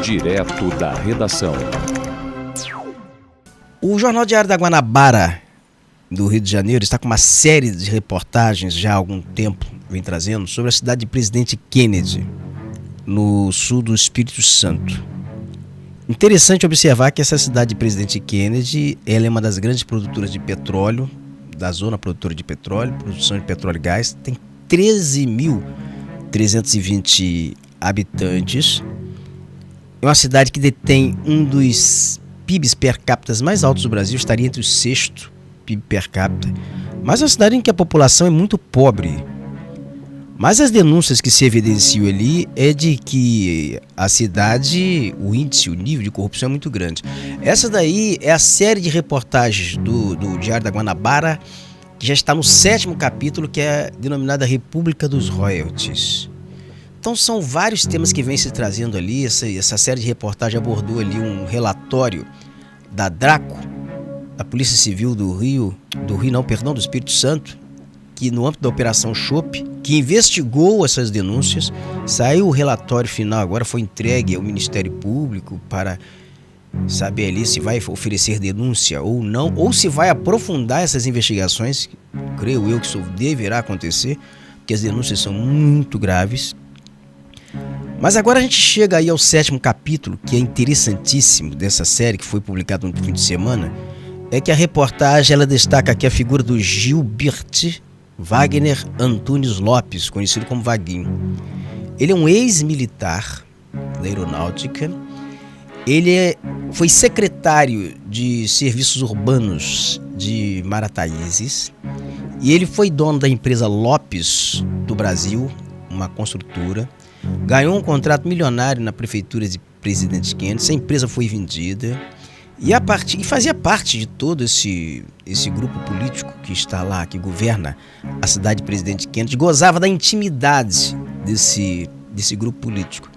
Direto da redação. O Jornal Diário da Guanabara, do Rio de Janeiro, está com uma série de reportagens já há algum tempo, vem trazendo, sobre a cidade de Presidente Kennedy, no sul do Espírito Santo. Interessante observar que essa cidade de Presidente Kennedy, ela é uma das grandes produtoras de petróleo, da zona produtora de petróleo, produção de petróleo e gás, tem 13.320 habitantes. É uma cidade que detém um dos PIBs per capita mais altos do Brasil, estaria entre o sexto PIB per capita, mas é uma cidade em que a população é muito pobre. Mas as denúncias que se evidenciam ali é de que a cidade, o índice, o nível de corrupção é muito grande. Essa daí é a série de reportagens do Diário da Guanabara, que já está no 7º capítulo, que é denominada República dos Royalties. Então são vários temas que vêm se trazendo ali. Essa série de reportagens abordou ali um relatório da DRACO, da Polícia Civil do Espírito Santo, que no âmbito da Operação Chope, que investigou essas denúncias. Saiu o relatório final, agora foi entregue ao Ministério Público para saber ali se vai oferecer denúncia ou não, ou se vai aprofundar essas investigações. Creio eu que isso deverá acontecer, porque as denúncias são muito graves. Mas agora a gente chega aí ao 7º capítulo, que é interessantíssimo dessa série, que foi publicado no fim de semana. É que a reportagem ela destaca aqui a figura do Gilbert Wagner Antunes Lopes, conhecido como Vaguinho. Ele é um ex-militar da aeronáutica. Ele foi secretário de Serviços Urbanos de Marataízes. E ele foi dono da empresa Lopes do Brasil, uma construtora. Ganhou um contrato milionário na prefeitura de Presidente Kennedy. Essa empresa foi vendida. E fazia parte de todo esse grupo político que está lá, que governa a cidade de Presidente Kennedy, gozava da intimidade desse grupo político.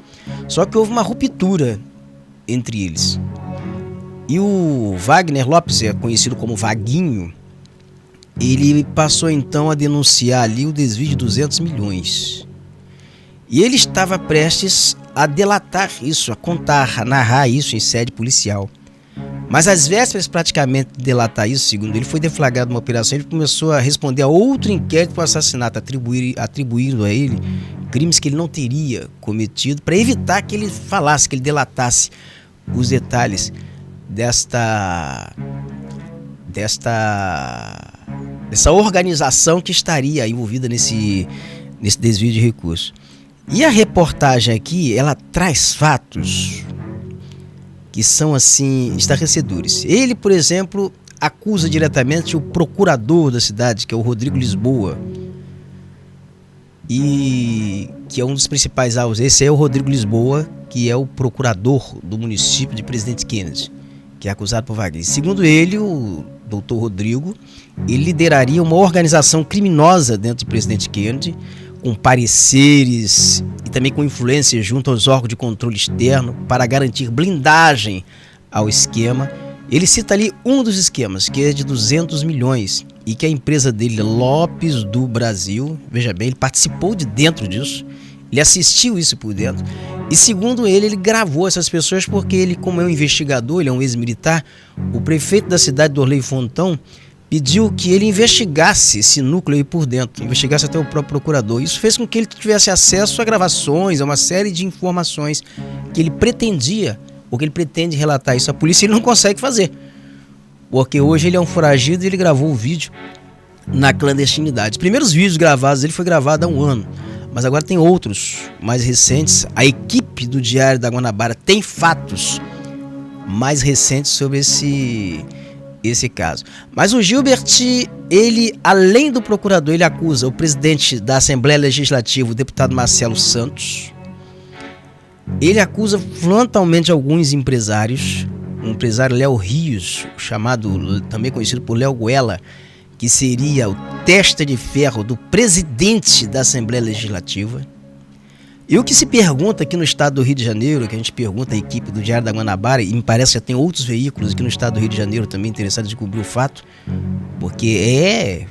Só que houve uma ruptura entre eles. E o Wagner Lopes, conhecido como Vaguinho, ele passou então a denunciar ali o desvio de 200 milhões. E ele estava prestes a delatar isso, a contar, a narrar isso em sede policial. Mas às vésperas praticamente de delatar isso, segundo ele, foi deflagrada uma operação. Ele começou a responder a outro inquérito por assassinato, atribuindo a ele crimes que ele não teria cometido, para evitar que ele falasse, que ele delatasse os detalhes dessa organização que estaria envolvida nesse desvio de recursos. E a reportagem aqui, ela traz fatos que são assim estarrecedores. Ele, por exemplo, acusa diretamente o procurador da cidade, que é o Rodrigo Lisboa, e que é um dos principais alvos. Esse é o Rodrigo Lisboa, que é o procurador do município de Presidente Kennedy, que é acusado por Wagner. Segundo ele, o doutor Rodrigo, ele lideraria uma organização criminosa dentro de Presidente Kennedy, com pareceres e também com influência junto aos órgãos de controle externo para garantir blindagem ao esquema. Ele cita ali um dos esquemas, que é de 200 milhões, e que a empresa dele, Lopes do Brasil, veja bem, ele participou de dentro disso, ele assistiu isso por dentro, e segundo ele, ele gravou essas pessoas porque ele, como é um investigador, ele é um ex-militar, o prefeito da cidade, Dorley Fontão, pediu que ele investigasse esse núcleo aí por dentro, investigasse até o próprio procurador. Isso fez com que ele tivesse acesso a gravações, a uma série de informações que ele pretendia, ou que ele pretende relatar isso à polícia, e ele não consegue fazer. Porque hoje ele é um foragido e ele gravou o vídeo na clandestinidade. Os primeiros vídeos gravados dele foi gravado há um ano, mas agora tem outros mais recentes. A equipe do Diário da Guanabara tem fatos mais recentes sobre esse caso. Mas o Gilbert, ele, além do procurador, ele acusa o presidente da Assembleia Legislativa, o deputado Marcelo Santos. Ele acusa frontalmente alguns empresários, o empresário Léo Rios, também conhecido por Léo Goela, que seria o testa de ferro do presidente da Assembleia Legislativa. E o que se pergunta aqui no estado do Rio de Janeiro, que a gente pergunta à equipe do Diário da Guanabara, e me parece que já tem outros veículos aqui no estado do Rio de Janeiro também interessados em cobrir o fato, porque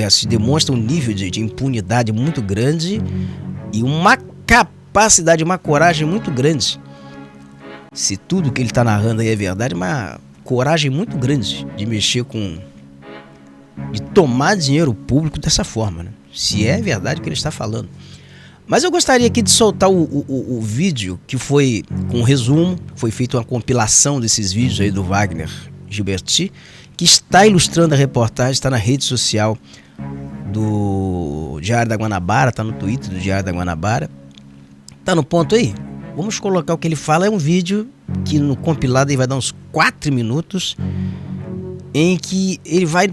se demonstra um nível de impunidade muito grande e uma capacidade, uma coragem muito grande. Se tudo que ele está narrando aí é verdade, uma coragem muito grande de mexer de tomar dinheiro público dessa forma, né? Se é verdade o que ele está falando. Mas eu gostaria aqui de soltar o vídeo que foi com um resumo, foi feita uma compilação desses vídeos aí do Wagner Gilberti, que está ilustrando a reportagem, está na rede social do Diário da Guanabara, está no Twitter do Diário da Guanabara. Tá no ponto aí? Vamos colocar o que ele fala. É um vídeo que no compilado aí vai dar uns 4 minutos, em que ele vai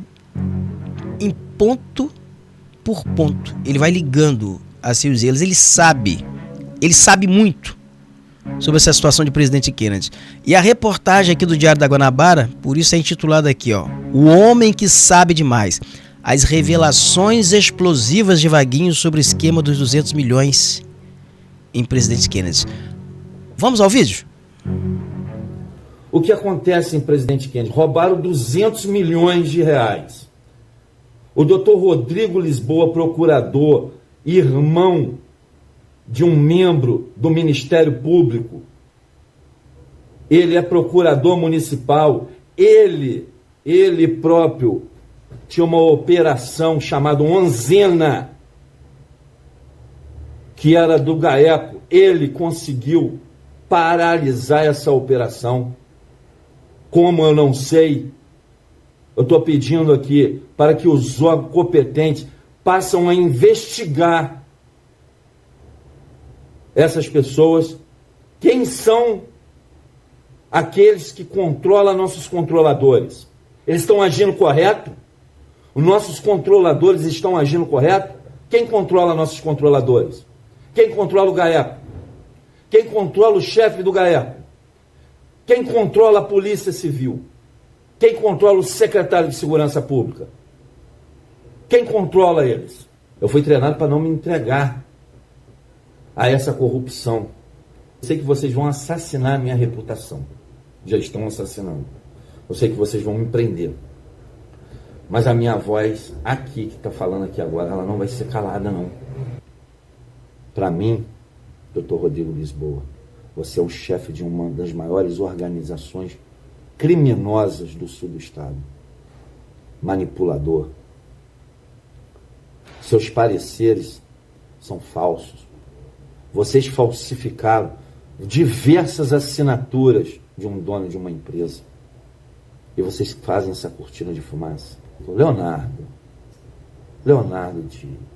em ponto por ponto, ele vai ligando a seus erros. Ele sabe muito sobre essa situação de presidente Kennedy. E a reportagem aqui do Diário da Guanabara, por isso é intitulada aqui, ó, O Homem que Sabe Demais. As revelações explosivas de Vaguinho sobre o esquema dos 200 milhões em presidente Kennedy. Vamos ao vídeo? O que acontece em presidente Kennedy? Roubaram 200 milhões de reais. O doutor Rodrigo Lisboa, procurador, irmão de um membro do Ministério Público, ele é procurador municipal, ele próprio tinha uma operação chamada Onzena, que era do GAECO. Ele conseguiu paralisar essa operação. Como eu não sei, eu estou pedindo aqui para que os órgãos competentes passem a investigar essas pessoas. Quem são aqueles que controlam nossos controladores? Eles estão agindo correto? Os nossos controladores estão agindo correto? Quem controla nossos controladores? Quem controla o GAECO? Quem controla o chefe do GAECO? Quem controla a Polícia Civil? Quem controla o secretário de Segurança Pública? Quem controla eles? Eu fui treinado para não me entregar a essa corrupção. Eu sei que vocês vão assassinar a minha reputação. Já estão assassinando. Eu sei que vocês vão me prender. Mas a minha voz aqui, que está falando aqui agora, ela não vai ser calada, não. Para mim, doutor Rodrigo Lisboa, você é o chefe de uma das maiores organizações criminosas do sul do estado. Manipulador. Seus pareceres são falsos. Vocês falsificaram diversas assinaturas de um dono de uma empresa. E vocês fazem essa cortina de fumaça. Leonardo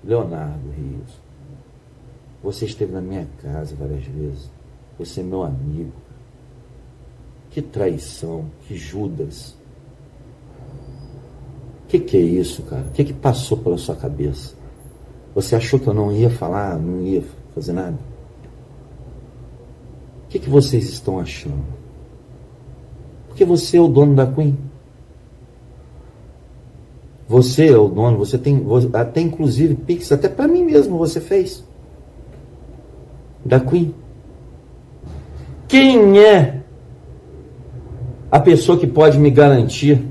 Rios, você esteve na minha casa várias vezes. Você é meu amigo. Que traição, que Judas. Que é isso, cara? O que passou pela sua cabeça? Você achou que eu não ia falar, não ia fazer nada? O que vocês estão achando? Porque você é o dono da Queen. Você é o dono, você tem até inclusive Pix, até para mim mesmo você fez. Da Queen. Quem é a pessoa que pode me garantir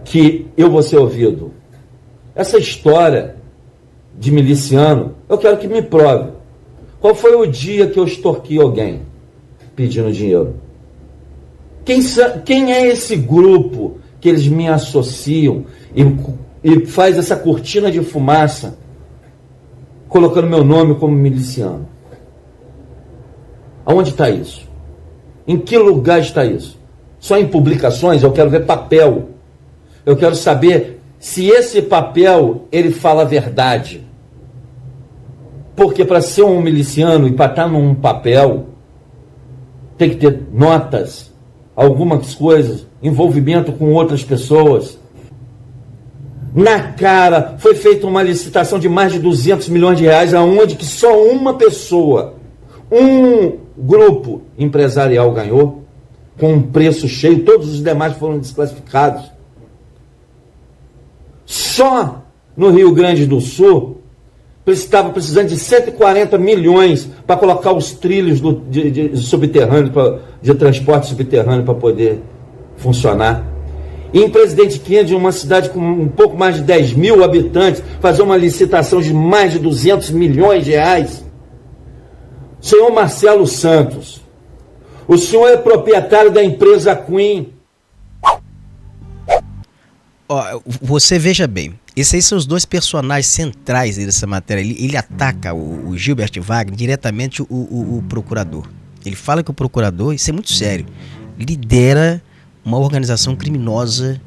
que eu vou ser ouvido? Essa história de miliciano, eu quero que me prove. Qual foi o dia que eu extorqui alguém pedindo dinheiro? Quem é esse grupo que eles me associam e faz essa cortina de fumaça colocando meu nome como miliciano? Aonde está isso? Em que lugar está isso? Só em publicações? Eu quero ver papel. Eu quero saber se esse papel ele fala a verdade. Porque para ser um miliciano e para estar num papel tem que ter notas, algumas coisas, envolvimento com outras pessoas. Na cara, foi feita uma licitação de mais de 200 milhões de reais, aonde que só uma pessoa, um grupo empresarial ganhou, com um preço cheio, todos os demais foram desclassificados. Só no Rio Grande do Sul, estava precisando de 140 milhões para colocar os trilhos de subterrâneo, de transporte subterrâneo para poder funcionar. E em Presidente Kennedy, uma cidade com um pouco mais de 10 mil habitantes, fazer uma licitação de mais de 200 milhões de reais. Senhor Marcelo Santos, o senhor é proprietário da empresa Queen. Você veja bem, esses aí são os dois personagens centrais dessa matéria. Ele ataca o Gilbert Wagner diretamente o procurador. Ele fala que o procurador, isso é muito sério, lidera uma organização criminosa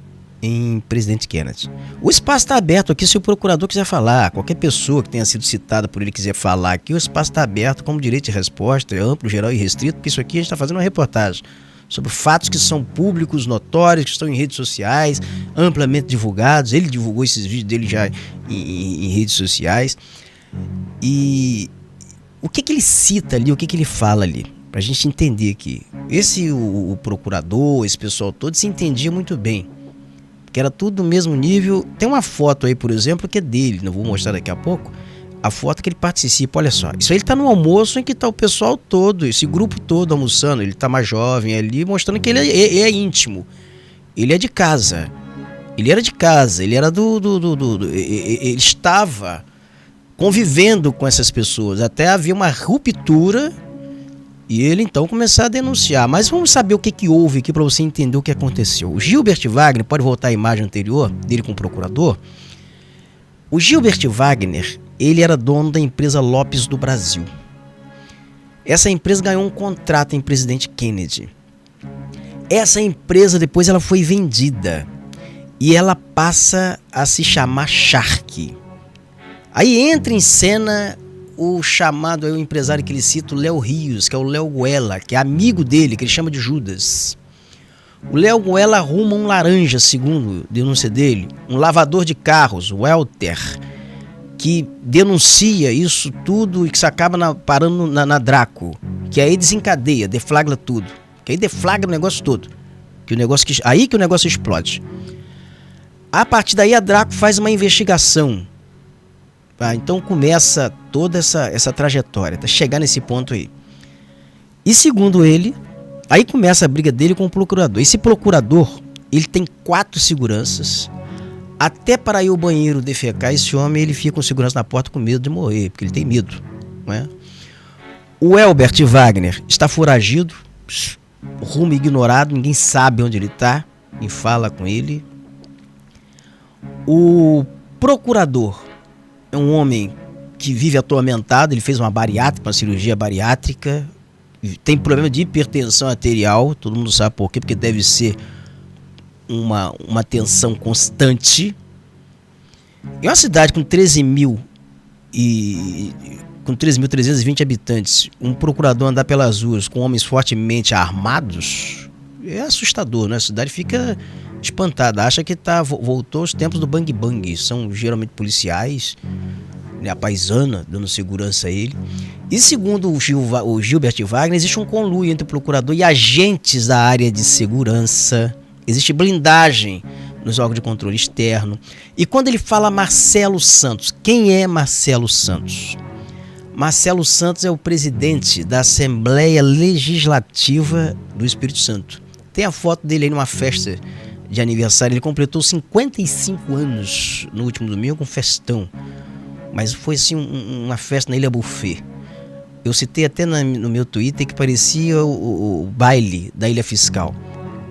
em Presidente Kennedy. O espaço está aberto aqui se o procurador quiser falar. Qualquer pessoa que tenha sido citada por ele quiser falar aqui, o espaço está aberto como direito de resposta, é amplo, geral e restrito, porque isso aqui a gente está fazendo uma reportagem sobre fatos que são públicos, notórios, que estão em redes sociais, amplamente divulgados. Ele divulgou esses vídeos dele já em redes sociais. E o que ele cita ali, o que ele fala ali? Pra gente entender aqui. O procurador, esse pessoal todo se entendia muito bem. Que era tudo do mesmo nível. Tem uma foto aí, por exemplo, que é dele, não vou mostrar daqui a pouco. A foto que ele participa, olha só. Isso aí ele tá no almoço em que tá o pessoal todo, esse grupo todo almoçando. Ele tá mais jovem ali, mostrando que ele é íntimo. Ele é de casa. Ele era de casa, ele era ele estava convivendo com essas pessoas. Até havia uma ruptura e ele então começou a denunciar. Mas vamos saber o que houve aqui para você entender o que aconteceu. O Gilbert Wagner, pode voltar à imagem anterior dele com o procurador. O Gilbert Wagner, ele era dono da empresa Lopes do Brasil. Essa empresa ganhou um contrato em Presidente Kennedy. Essa empresa depois ela foi vendida e ela passa a se chamar Shark. Aí entra em cena o chamado, o empresário que ele cita, o Léo Rios, que é o Léo Goela, que é amigo dele, que ele chama de Judas. O Léo Goela arruma um laranja, segundo a denúncia dele, um lavador de carros, o Welter, que denuncia isso tudo e que se acaba parando na Draco, que aí desencadeia, deflagra tudo, que aí deflagra o negócio todo, aí que o negócio explode. A partir daí a Draco faz uma investigação. Então começa toda essa trajetória, até chegar nesse ponto aí. E segundo ele, aí começa a briga dele com o procurador. Esse procurador, ele tem 4 seguranças. Até para ir ao banheiro defecar, esse homem ele fica com segurança na porta com medo de morrer, porque ele tem medo, não é? O Elbert Wagner está foragido, rumo ignorado, ninguém sabe onde ele está, quem fala com ele. O procurador é um homem que vive atormentado, ele fez uma cirurgia bariátrica, tem problema de hipertensão arterial, todo mundo sabe por quê, porque deve ser uma tensão constante. Em uma cidade com 13.320 habitantes, um procurador andar pelas ruas com homens fortemente armados é assustador, né? A cidade fica espantada, acha que voltou aos tempos do Bang Bang. São geralmente policiais, né, a paisana dando segurança a ele. E segundo o Gilbert Wagner, existe um conluio entre o procurador e agentes da área de segurança. Existe blindagem nos órgãos de controle externo. E quando ele fala Marcelo Santos, quem é Marcelo Santos? Marcelo Santos é o presidente da Assembleia Legislativa do Espírito Santo. Tem a foto dele aí numa festa de aniversário. Ele completou 55 anos no último domingo, um festão. Mas foi assim uma festa na Ilha Buffet. Eu citei até no meu Twitter que parecia o baile da Ilha Fiscal.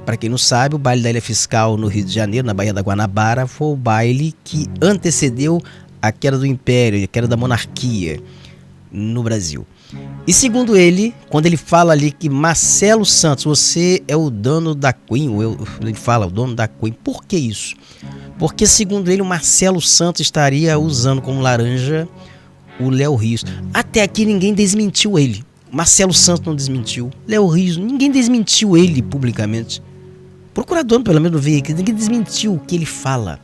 Para quem não sabe, o baile da Ilha Fiscal no Rio de Janeiro, na Baía da Guanabara, foi o baile que antecedeu a queda do Império, a queda da monarquia no Brasil. E segundo ele, quando ele fala ali que Marcelo Santos, você é o dono da Queen, ele fala o dono da Queen, por que isso? Porque segundo ele, o Marcelo Santos estaria usando como laranja o Léo Rios. Até aqui ninguém desmentiu ele. Marcelo Santos não desmentiu. Léo Rios, ninguém desmentiu ele publicamente. Procurador, pelo menos, veio aqui, ninguém desmentiu o que ele fala.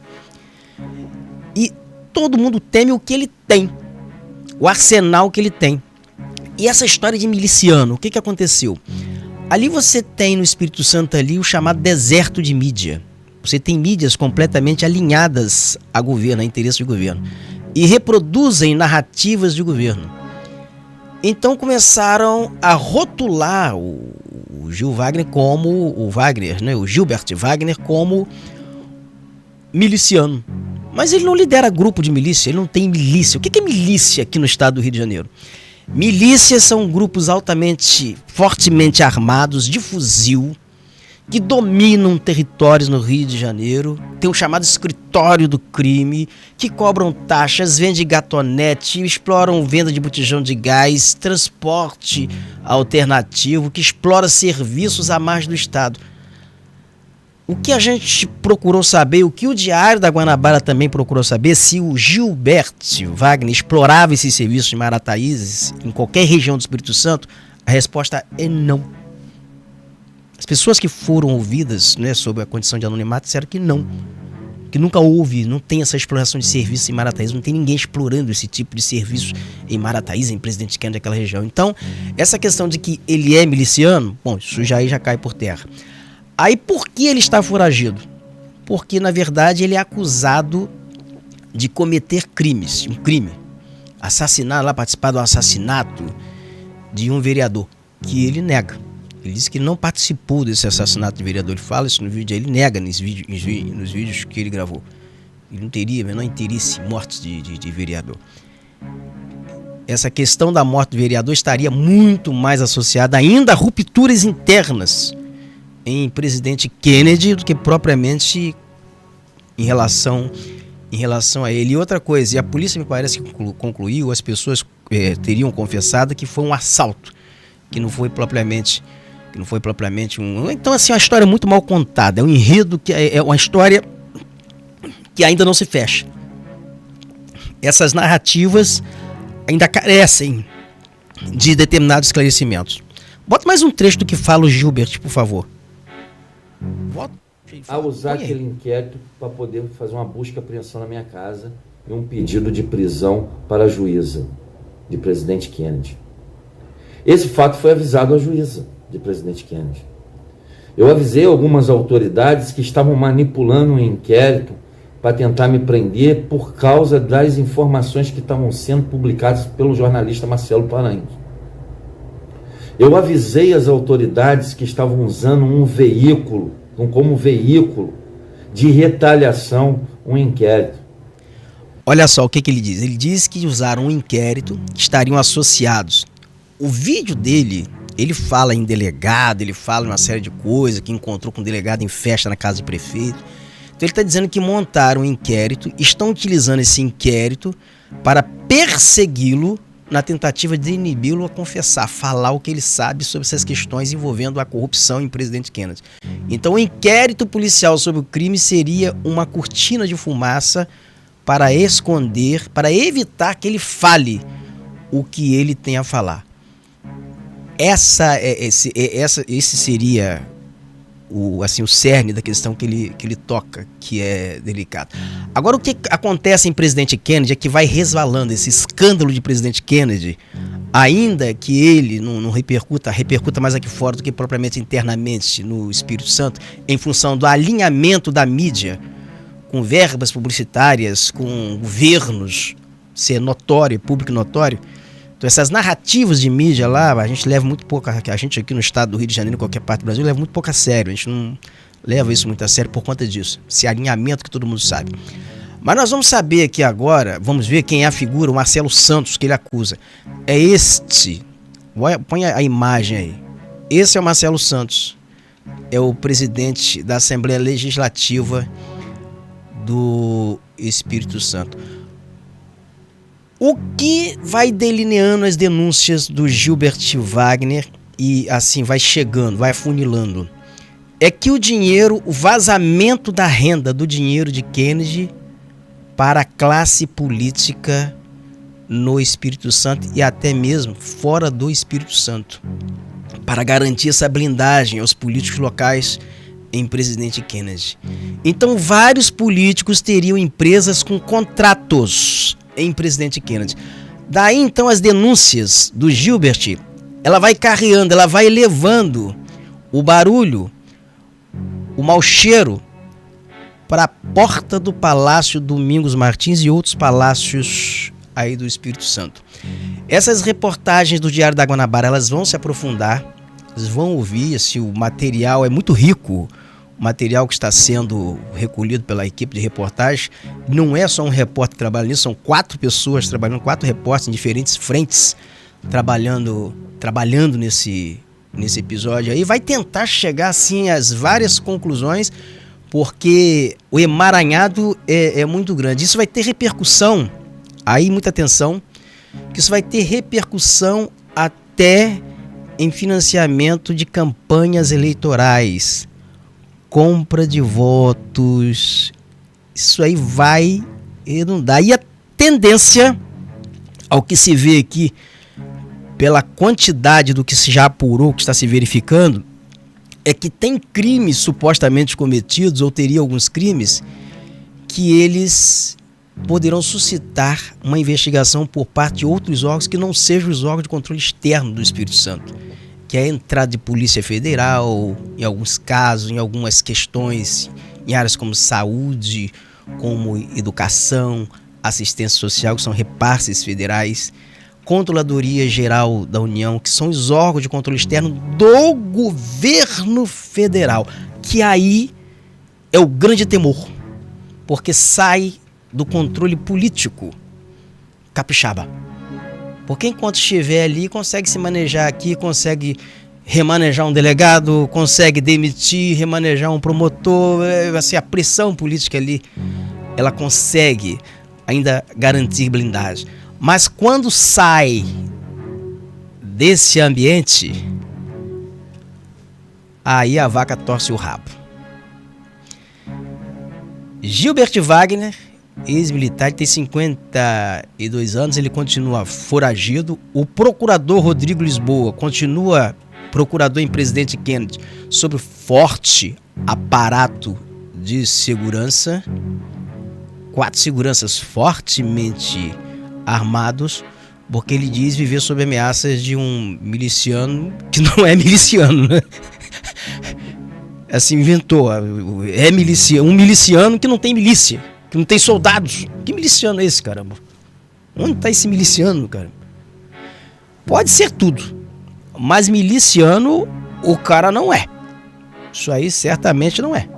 E todo mundo teme o que ele tem, o arsenal que ele tem. E essa história de miliciano, o que aconteceu? Ali você tem no Espírito Santo ali o chamado deserto de mídia. Você tem mídias completamente alinhadas a governo, a interesse de governo. E reproduzem narrativas de governo. Então começaram a rotular o Gil Wagner como o Wagner, né? O Gilbert Wagner como miliciano. Mas ele não lidera grupo de milícia, ele não tem milícia. O que é milícia aqui no estado do Rio de Janeiro? Milícias são grupos fortemente armados, de fuzil, que dominam territórios no Rio de Janeiro, tem o chamado escritório do crime, que cobram taxas, vendem gatonete, exploram venda de botijão de gás, transporte alternativo, que explora serviços à margem do Estado. O que a gente procurou saber, o que o Diário da Guanabara também procurou saber, se o Gilberto Wagner explorava esses serviços de Marataízes em qualquer região do Espírito Santo, a resposta é não. As pessoas que foram ouvidas, né, sobre a condição de anonimato disseram que não, que nunca houve, não tem essa exploração de serviços em Marataízes, não tem ninguém explorando esse tipo de serviços em Marataízes, em Presidente Kennedy, daquela região. Então, essa questão de que ele é miliciano, bom, isso já cai por terra. Aí por que ele está foragido? Porque, na verdade, ele é acusado de cometer crimes, um crime. Participar do assassinato de um vereador, que ele nega. Ele diz que não participou desse assassinato de vereador. Ele fala isso no vídeo, ele nega nos vídeos que ele gravou. Ele não teria menor interesse em mortes de vereador. Essa questão da morte do vereador estaria muito mais associada ainda a rupturas internas em Presidente Kennedy do que propriamente em relação a ele. E outra coisa, e a polícia me parece que concluiu, as pessoas teriam confessado que foi um assalto, que não foi propriamente um... Então, assim, é uma história muito mal contada, é um enredo que é uma história que ainda não se fecha. Essas narrativas ainda carecem de determinados esclarecimentos. Bota mais um trecho do que fala o Gilbert, por favor. A usar aquele inquérito para poder fazer uma busca e apreensão na minha casa e um pedido de prisão para a juíza de Presidente Kennedy. Esse fato foi avisado à juíza de Presidente Kennedy. Eu avisei algumas autoridades que estavam manipulando o inquérito para tentar me prender por causa das informações que estavam sendo publicadas pelo jornalista Marcelo Paranhos. Eu avisei as autoridades que estavam usando como veículo de retaliação um inquérito. Olha só o que ele diz. Ele diz que usaram um inquérito, que estariam associados. O vídeo dele, ele fala em delegado, ele fala em uma série de coisas, que encontrou com um delegado em festa na casa do prefeito. Então ele está dizendo que montaram um inquérito, estão utilizando esse inquérito para persegui-lo na tentativa de inibi-lo a confessar, falar o que ele sabe sobre essas questões envolvendo a corrupção em Presidente Kennedy. Então o inquérito policial sobre o crime seria uma cortina de fumaça para esconder, para evitar que ele fale o que ele tem a falar. Esse seria o cerne da questão que ele toca, que é delicado. Agora, o que acontece em Presidente Kennedy é que vai resvalando esse escândalo de Presidente Kennedy, ainda que ele não repercuta mais aqui fora do que propriamente internamente no Espírito Santo, em função do alinhamento da mídia com verbas publicitárias, com governos, ser notório, público notório. Então essas narrativas de mídia lá, a gente leva muito pouco, a gente aqui no estado do Rio de Janeiro, em qualquer parte do Brasil, leva muito pouco a sério, a gente não leva isso muito a sério por conta disso, esse alinhamento que todo mundo sabe. Mas nós vamos saber aqui agora, vamos ver quem é a figura, o Marcelo Santos, que ele acusa. É este, põe a imagem aí, esse é o Marcelo Santos, é o presidente da Assembleia Legislativa do Espírito Santo. O que vai delineando as denúncias do Gilbert Wagner e assim vai chegando, vai afunilando, é que o vazamento da renda do dinheiro de Kennedy para a classe política no Espírito Santo e até mesmo fora do Espírito Santo, para garantir essa blindagem aos políticos locais em Presidente Kennedy. Então vários políticos teriam empresas com contratos em Presidente Kennedy. Daí então as denúncias do Gilbert, ela vai carreando, ela vai levando o barulho, o mau cheiro para a porta do Palácio Domingos Martins e outros palácios aí do Espírito Santo. Essas reportagens do Diário da Guanabara, elas vão se aprofundar, vocês vão ouvir, assim, o material é muito rico, material que está sendo recolhido pela equipe de reportagem. Não é só um repórter trabalhando nisso, são 4 pessoas trabalhando, 4 repórteres em diferentes frentes trabalhando nesse episódio aí. Vai tentar chegar assim às várias conclusões, porque o emaranhado é muito grande. Isso vai ter repercussão, aí muita atenção, que isso vai ter repercussão até em financiamento de campanhas eleitorais, compra de votos. Isso aí vai redundar. E a tendência, ao que se vê aqui, pela quantidade do que se já apurou, que está se verificando, é que tem crimes supostamente cometidos, ou teria alguns crimes, que eles poderão suscitar uma investigação por parte de outros órgãos que não sejam os órgãos de controle externo do Espírito Santo, que é a entrada de Polícia Federal, em alguns casos, em algumas questões, em áreas como saúde, como educação, assistência social, que são repasses federais, Controladoria Geral da União, que são os órgãos de controle externo do governo federal, que aí é o grande temor, porque sai do controle político capixaba. Porque enquanto estiver ali, consegue se manejar aqui, consegue remanejar um delegado, consegue demitir, remanejar um promotor, assim, a pressão política ali, ela consegue ainda garantir blindagem. Mas quando sai desse ambiente, aí a vaca torce o rabo. Gilbert Wagner, ex-militar, tem 52 anos, ele continua foragido. O procurador Rodrigo Lisboa continua procurador em Presidente Kennedy, sob forte aparato de segurança. 4 seguranças fortemente armados, porque ele diz viver sob ameaças de um miliciano que não é miliciano, né? Assim, inventou. É miliciano, um miliciano que não tem milícia, que não tem soldados. Que miliciano é esse, caramba? Onde está esse miliciano, cara? Pode ser tudo, mas miliciano o cara não é. Isso aí certamente não é.